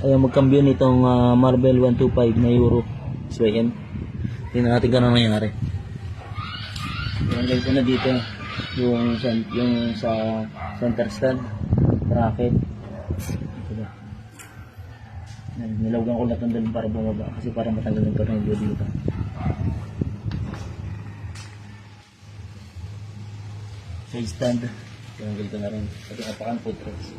ay magkambyo nitong Marvel 125 na Euro SYM. Tingnan natin kung ano nangyari. Tinanggal ko na dito yung sa center stand bracket. Ito ba? Nilawgan ko na ito doon para bumaba kasi para matanggal yung tornilyo dito. Side stand, tinanggal ko na rin. Pati apakan footrest.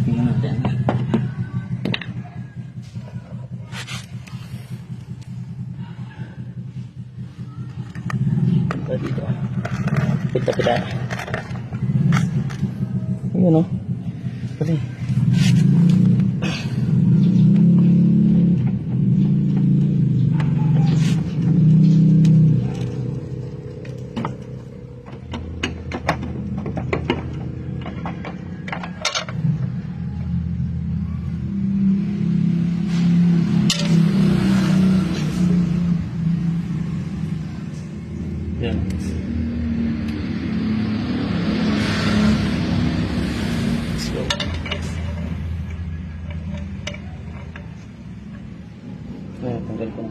Tingnan natin. Ito dito. Pita-pita. Ayun o. Pati. Yan. Let's go. Ayan, tanggal ko na.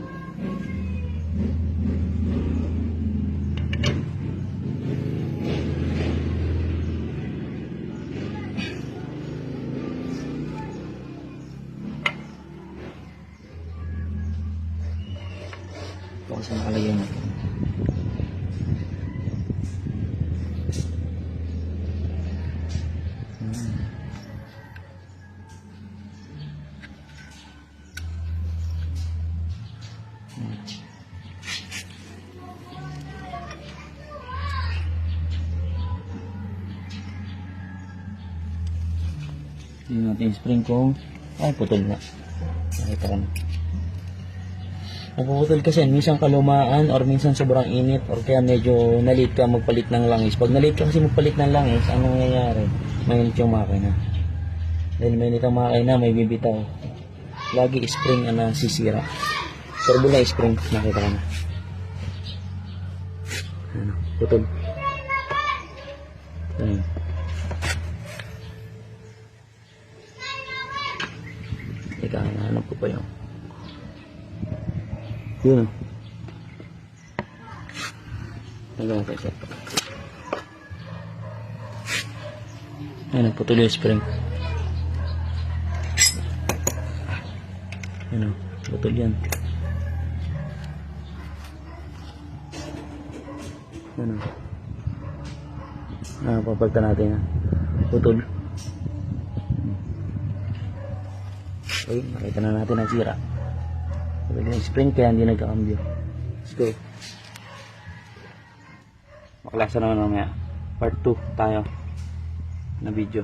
Ito kasi nakalagay na. Tingnan natin yung spring kung putol na. Nakita ko na. Napuputol kasi minsan kalumaan or minsan sobrang init or kaya medyo nalit ka magpalit ng langis. Pag nalit ka kasi magpalit ng langis, anong nangyayari? Mainit yung makina. Dahil mainit ang makina, may bibitaw. Lagi spring ang sisira. Turbo na spring, nakita ko na. Ano, putol. Ayan. Teka, hanap ko pa yun. Yun o. Nagawa ko siya. Ayan, nagputol yung spring. Ayan o, putol yan. Ayan o. Papagta natin ha. Putol. Okay, nakita na natin ang sira. Pagdating ng spring kaya hindi nagkakambyo. Let's go. Maklasa naman mamaya. Part 2 tayo na video.